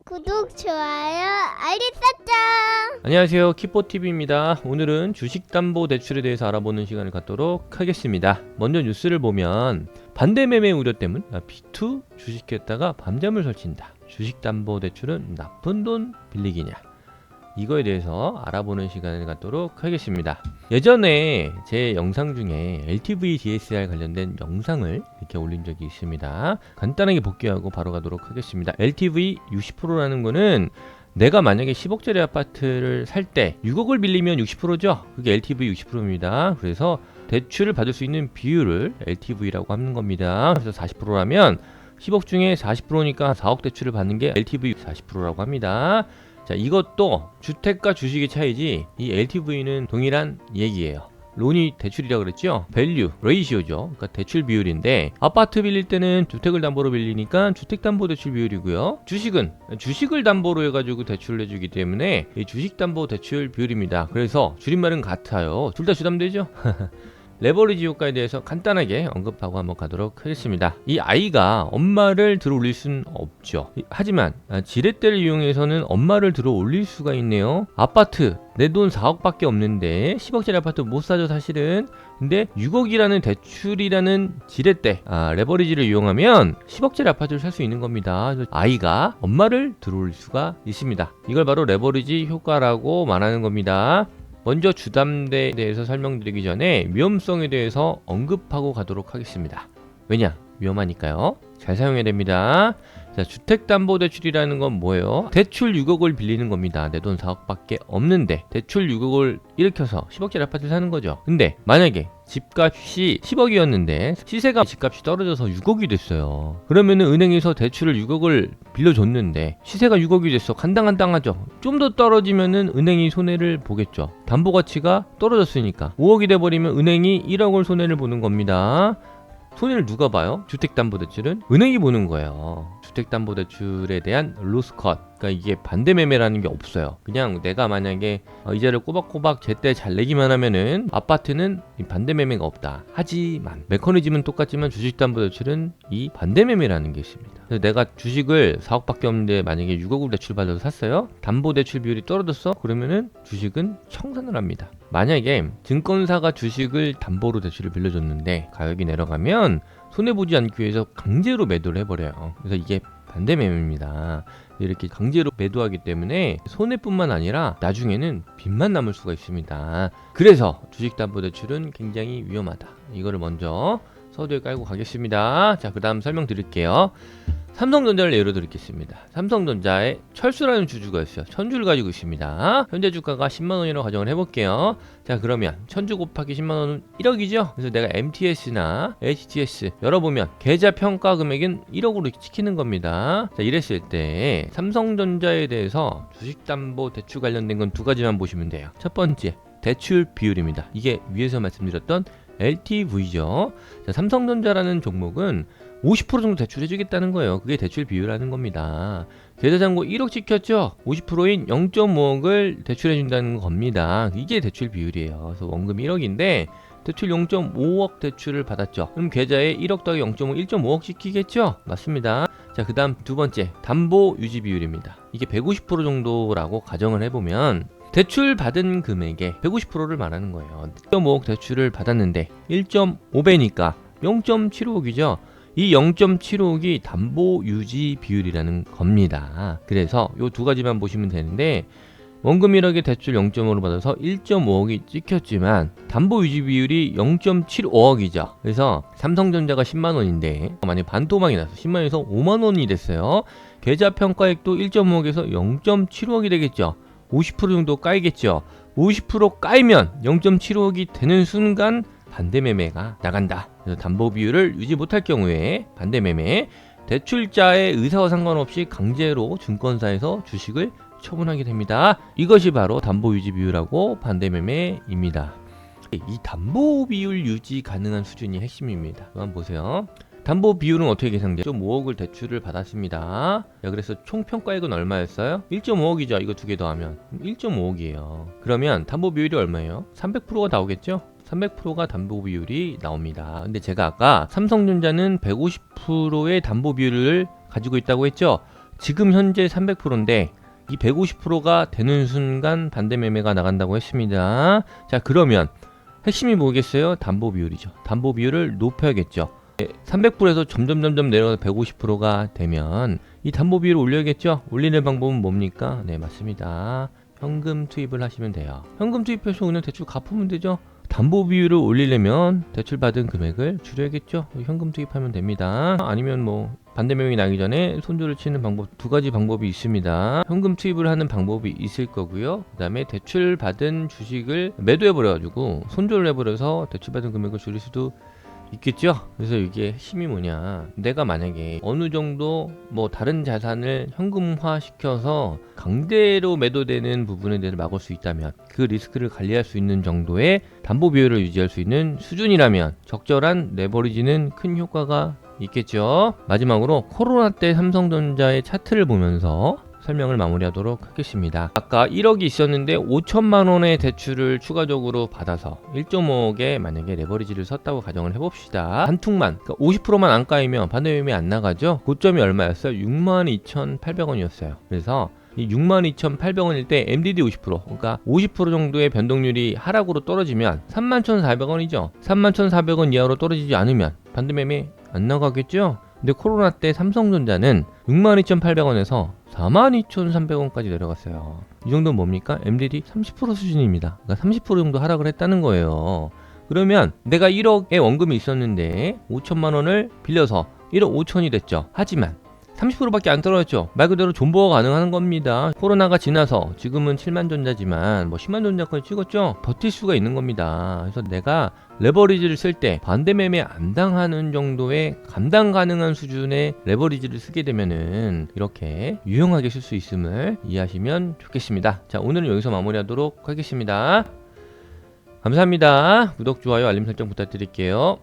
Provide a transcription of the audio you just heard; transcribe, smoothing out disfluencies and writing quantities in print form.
구독, 좋아요, 알림 설정. 안녕하세요, 키포TV입니다. 오늘은 주식담보대출에 대해서 알아보는 시간을 갖도록 하겠습니다. 먼저 뉴스를 보면 반대매매 우려 때문 B2 주식했다가 밤잠을 설친다. 주식담보대출은 나쁜 돈 빌리기냐, 이거에 대해서 알아보는 시간을 갖도록 하겠습니다. 예전에 제 영상 중에 LTV DSR 관련된 영상을 이렇게 올린 적이 있습니다. 간단하게 복귀하고 바로 가도록 하겠습니다. LTV 60%라는 거는 내가 만약에 10억짜리 아파트를 살 때 6억을 빌리면 60%죠. 그게 LTV 60%입니다. 그래서 대출을 받을 수 있는 비율을 LTV라고 하는 겁니다. 그래서 40%라면 10억 중에 40%니까 4억 대출을 받는 게 LTV 40%라고 합니다. 자, 이것도 주택과 주식의 차이지 이 LTV는 동일한 얘기예요. 론이 대출이라고 그랬죠? 밸류 레이시오죠. 그러니까 대출 비율인데, 아파트 빌릴 때는 주택을 담보로 빌리니까 주택담보대출 비율이고요. 주식은 주식을 담보로 해가지고 대출을 해주기 때문에 이 주식담보대출 비율입니다. 그래서 줄임말은 같아요. 둘 다 주담대죠? 레버리지 효과에 대해서 간단하게 언급하고 한번 가도록 하겠습니다. 이 아이가 엄마를 들어 올릴 수는 없죠. 하지만 지렛대를 이용해서는 엄마를 들어 올릴 수가 있네요. 아파트 내 돈 4억밖에 없는데 10억짜리 아파트 못 사죠 사실은. 근데 6억이라는 대출이라는 지렛대 레버리지를 이용하면 10억짜리 아파트를 살 수 있는 겁니다. 아이가 엄마를 들어 올릴 수가 있습니다. 이걸 바로 레버리지 효과라고 말하는 겁니다. 먼저 주담대에 대해서 설명드리기 전에 위험성에 대해서 언급하고 가도록 하겠습니다. 왜냐? 위험하니까요. 잘 사용해야 됩니다. 자, 주택담보대출이라는 건 뭐예요? 대출 6억을 빌리는 겁니다. 내 돈 4억밖에 없는데 대출 6억을 일으켜서 10억짜리 아파트를 사는 거죠. 근데 만약에 집값이 10억이었는데 시세가 집값이 떨어져서 6억이 됐어요. 그러면은 은행에서 대출을 6억을 빌려줬는데 시세가 6억이 됐어. 간당간당하죠. 좀 더 떨어지면은 은행이 손해를 보겠죠. 담보 가치가 떨어졌으니까 5억이 돼버리면 은행이 1억을 손해를 보는 겁니다. 손해를 누가 봐요? 주택담보대출은 은행이 보는 거예요. 주택담보대출에 대한 로스컷, 그러니까 이게 반대매매라는 게 없어요. 그냥 내가 만약에 이자를 꼬박꼬박 제때 잘 내기만 하면은 아파트는 이 반대매매가 없다. 하지만 메커니즘은 똑같지만 주식담보대출은 이 반대매매라는 게 있습니다. 그래서 내가 주식을 4억밖에 없는데 만약에 6억으로 대출받아서 샀어요. 담보대출 비율이 떨어졌어? 그러면은 주식은 청산을 합니다. 만약에 증권사가 주식을 담보로 대출을 빌려줬는데 가격이 내려가면 손해보지 않기 위해서 강제로 매도를 해버려요. 그래서 이게 반대매매입니다. 이렇게 강제로 매도하기 때문에 손해뿐만 아니라 나중에는 빚만 남을 수가 있습니다. 그래서 주식담보대출은 굉장히 위험하다. 이거를 먼저 서두에 깔고 가겠습니다. 자, 그 다음 설명드릴게요. 삼성전자를 예로 들겠습니다. 삼성전자에 철수라는 주주가 있어요. 1000주를 가지고 있습니다. 현재 주가가 10만원이라고 가정을 해볼게요. 자, 그러면 1000주 곱하기 10만원은 1억이죠. 그래서 내가 MTS나 HTS 열어보면 계좌 평가 금액은 1억으로 찍히는 겁니다. 자, 이랬을 때 삼성전자에 대해서 주식담보대출 관련된 건 두 가지만 보시면 돼요. 첫 번째, 대출 비율입니다. 이게 위에서 말씀드렸던 LTV죠. 자, 삼성전자라는 종목은 50% 정도 대출해주겠다는 거예요. 그게 대출 비율이라는 겁니다. 계좌잔고 1억 찍혔죠? 50%인 0.5억을 대출해준다는 겁니다. 이게 대출 비율이에요. 그래서 원금 1억인데 대출 0.5억 대출을 받았죠. 그럼 계좌에 1억 더하기 0.5, 1.5억 찍히겠죠? 맞습니다. 자, 그 다음 두 번째, 담보 유지 비율입니다. 이게 150% 정도라고 가정을 해보면 대출 받은 금액의 150%를 말하는 거예요. 1.5억 대출을 받았는데 1.5배니까 0.75억이죠. 이 0.75억이 담보 유지 비율이라는 겁니다. 그래서 이 두 가지만 보시면 되는데 원금 1억에 대출 0.5로 받아서 1.5억이 찍혔지만 담보 유지 비율이 0.75억이죠. 그래서 삼성전자가 10만원인데 만약에 반토막이 나서 10만원에서 5만원이 됐어요. 계좌 평가액도 1.5억에서 0.75억이 되겠죠. 50% 정도 까이겠죠. 50% 까이면 0.75억이 되는 순간 반대매매가 나간다. 그래서 담보 비율을 유지 못할 경우에 반대매매, 대출자의 의사와 상관없이 강제로 증권사에서 주식을 처분하게 됩니다. 이것이 바로 담보 유지 비율하고 반대매매입니다. 이 담보 비율 유지 가능한 수준이 핵심입니다. 한번 보세요. 담보 비율은 어떻게 계산돼요? 1.5억을 대출을 받았습니다. 그래서 총 평가액은 얼마였어요? 1.5억이죠. 이거 두 개 더하면 1.5억이에요. 그러면 담보 비율이 얼마예요? 300%가 나오겠죠? 300%가 담보 비율이 나옵니다. 근데 제가 아까 삼성전자는 150%의 담보 비율을 가지고 있다고 했죠? 지금 현재 300%인데 이 150%가 되는 순간 반대 매매가 나간다고 했습니다. 자, 그러면 핵심이 뭐겠어요? 담보 비율이죠. 담보 비율을 높여야겠죠. 300%에서 점점 내려가서 150%가 되면 이 담보 비율을 올려야겠죠. 올리는 방법은 뭡니까? 네, 맞습니다. 현금 투입을 하시면 돼요. 현금 투입해서 그냥 대출 갚으면 되죠. 담보 비율을 올리려면 대출 받은 금액을 줄여야겠죠. 현금 투입하면 됩니다. 아니면 뭐 반대 매매이 나기 전에 손절을 치는 방법, 두 가지 방법이 있습니다. 현금 투입을 하는 방법이 있을 거고요. 그 다음에 대출 받은 주식을 매도해 버려가지고 손절을 해버려서 대출 받은 금액을 줄일 수도 있겠죠. 그래서 이게 핵심이 뭐냐, 내가 만약에 어느 정도 뭐 다른 자산을 현금화 시켜서 강제로 매도되는 부분에 대해서 막을 수 있다면, 그 리스크를 관리할 수 있는 정도의 담보 비율을 유지할 수 있는 수준이라면 적절한 레버리지는 큰 효과가 있겠죠. 마지막으로 코로나 때 삼성전자의 차트를 보면서 설명을 마무리하도록 하겠습니다. 아까 1억이 있었는데 5천만 원의 대출을 추가적으로 받아서 1.5억에 만약에 레버리지를 썼다고 가정을 해봅시다. 한 퉁만, 그러니까 50%만 안 까이면 반대 매매 안 나가죠. 고점이 얼마였어요? 62,800원이었어요. 그래서 이 62,800원일 때 MDD 50%, 그러니까 50% 정도의 변동률이 하락으로 떨어지면 31,400원이죠. 31,400원 이하로 떨어지지 않으면 반대 매매 안 나가겠죠. 근데 코로나 때 삼성전자는 62,800원에서 42,300원까지 내려갔어요. 이 정도는 뭡니까? MDD 30% 수준입니다. 그러니까 30% 정도 하락을 했다는 거예요. 그러면 내가 1억의 원금이 있었는데 5천만 원을 빌려서 1억 5천이 됐죠. 하지만 30%밖에 안 떨어졌죠. 말 그대로 존버가 가능한 겁니다. 코로나가 지나서 지금은 7만 전자지만 뭐 10만 전자까지 찍었죠. 버틸 수가 있는 겁니다. 그래서 내가 레버리지를 쓸 때 반대 매매 안 당하는 정도의 감당 가능한 수준의 레버리지를 쓰게 되면은 이렇게 유용하게 쓸 수 있음을 이해하시면 좋겠습니다. 자, 오늘은 여기서 마무리하도록 하겠습니다. 감사합니다. 구독, 좋아요, 알림 설정 부탁드릴게요.